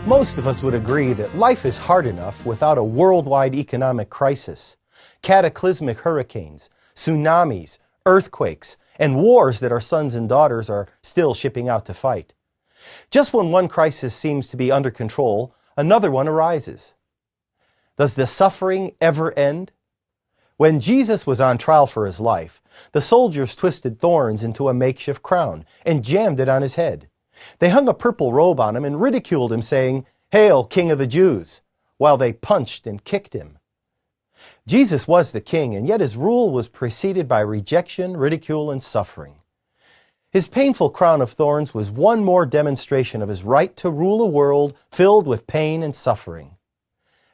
Most of us would agree that life is hard enough without a worldwide economic crisis, cataclysmic hurricanes, tsunamis, earthquakes, and wars that our sons and daughters are still shipping out to fight. Just when one crisis seems to be under control, another one arises. Does the suffering ever end? When Jesus was on trial for his life, the soldiers twisted thorns into a makeshift crown and jammed it on his head. They hung a purple robe on him and ridiculed him, saying, "Hail, King of the Jews," while they punched and kicked him. Jesus was the king, and yet his rule was preceded by rejection, ridicule, and suffering. His painful crown of thorns was one more demonstration of his right to rule a world filled with pain and suffering.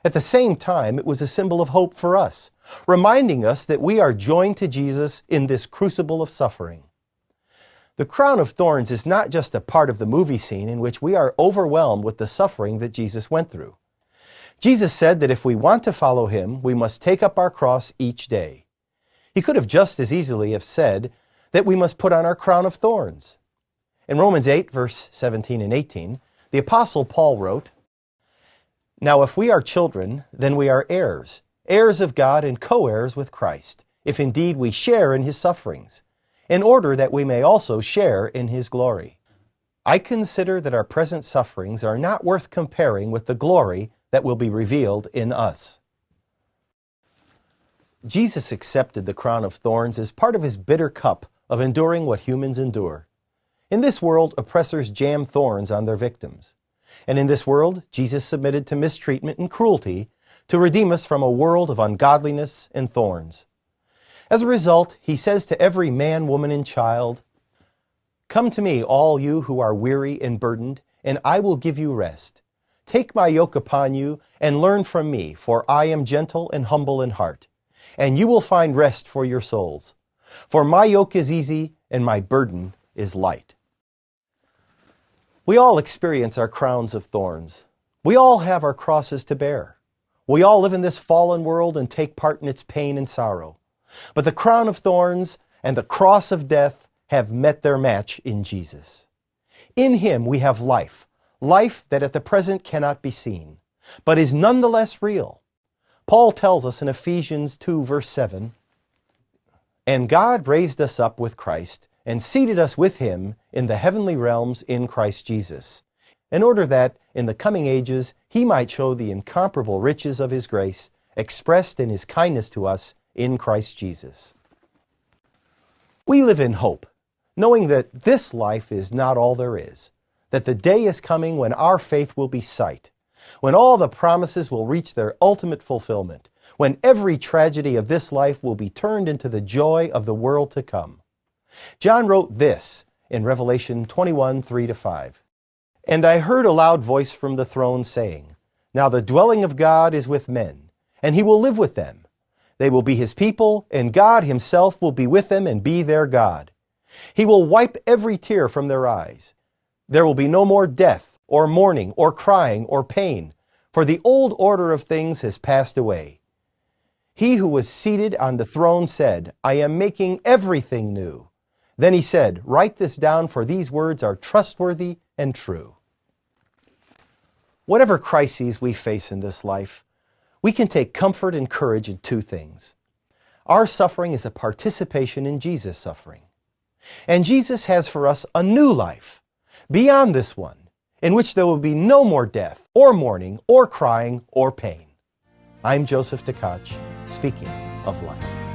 At the same time, it was a symbol of hope for us, reminding us that we are joined to Jesus in this crucible of suffering. The crown of thorns is not just a part of the movie scene in which we are overwhelmed with the suffering that Jesus went through. Jesus said that if we want to follow him, we must take up our cross each day. He could have just as easily have said that we must put on our crown of thorns. In Romans 8, verse 17 and 18, the Apostle Paul wrote, "Now if we are children, then we are heirs, heirs of God and co-heirs with Christ, if indeed we share in his sufferings, in order that we may also share in his glory." I consider that our present sufferings are not worth comparing with the glory that will be revealed in us. Jesus accepted the crown of thorns as part of his bitter cup of enduring what humans endure. In this world, oppressors jam thorns on their victims. And in this world, Jesus submitted to mistreatment and cruelty to redeem us from a world of ungodliness and thorns. As a result, he says to every man, woman, and child, "Come to me, all you who are weary and burdened, and I will give you rest. Take my yoke upon you and learn from me, for I am gentle and humble in heart, and you will find rest for your souls. For my yoke is easy and my burden is light." We all experience our crowns of thorns. We all have our crosses to bear. We all live in this fallen world and take part in its pain and sorrow. But the crown of thorns and the cross of death have met their match in Jesus. In him we have life, life that at the present cannot be seen, but is nonetheless real. Paul tells us in Ephesians 2, verse 7, "And God raised us up with Christ and seated us with him in the heavenly realms in Christ Jesus, in order that in the coming ages he might show the incomparable riches of his grace expressed in his kindness to us in Christ Jesus." We live in hope, knowing that this life is not all there is, that the day is coming when our faith will be sight, when all the promises will reach their ultimate fulfillment, when every tragedy of this life will be turned into the joy of the world to come. John wrote this in Revelation 21, 3-5. "And I heard a loud voice from the throne saying, 'Now the dwelling of God is with men, and he will live with them. They will be his people, and God himself will be with them and be their God. He will wipe every tear from their eyes. There will be no more death, or mourning, or crying, or pain, for the old order of things has passed away.' He who was seated on the throne said, 'I am making everything new.' Then he said, 'Write this down, for these words are trustworthy and true.'" Whatever crises we face in this life, we can take comfort and courage in two things. Our suffering is a participation in Jesus' suffering. And Jesus has for us a new life, beyond this one, in which there will be no more death, or mourning, or crying, or pain. I'm Joseph Tkach, speaking of life.